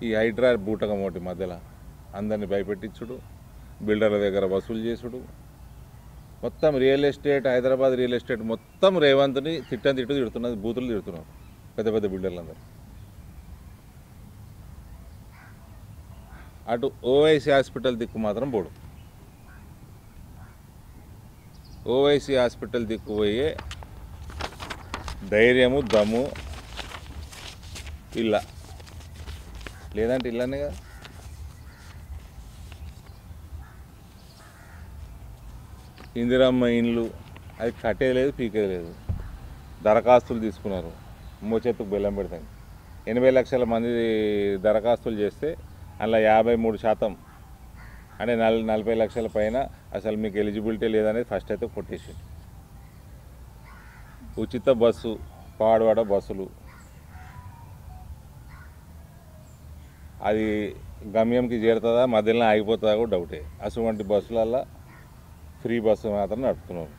ఈ హైడ్రా బూటకం ఒకటి మధ్యలో అందరిని భయపెట్టించుడు, బిల్డర్ల దగ్గర వసూలు చేసుడు, మొత్తం real estate, Hyderabad real estate మొత్తం రేవంత్ని తిడుతున్నది, బూతులు తిడుతున్నారు పెద్ద పెద్ద బిల్డర్లందరూ. అటు ఓవైసీ హాస్పిటల్ దిక్కు మాత్రం పోడు. ఓవైసీ హాస్పిటల్ దిక్కు పోయే ధైర్యము దమ్ము ఇల్ల, లేదంటే ఇల్లనే కదా. ఇందిరమ్మ ఇండ్లు అది కట్టేది లేదు, పీకేది లేదు. దరఖాస్తులు తీసుకున్నారు, మోచేతుకు బెల్లం పెడతాయి. 80 లక్షల మంది దరఖాస్తులు చేస్తే అందులో 53% అంటే 40 లక్షల పైన అసలు మీకు ఎలిజిబిలిటీ లేదనేది ఫస్ట్ అయితే కొట్టేసి. ఉచిత బస్సు, పాడవాడ బస్సులు, అది గమ్యంకి చేరుతుందా, మధ్యలో ఆగిపోతుందా కూడా డౌటే. అటువంటి బస్సులల్లో ఫ్రీ బస్సు మాత్రం నడుపుతున్నారు.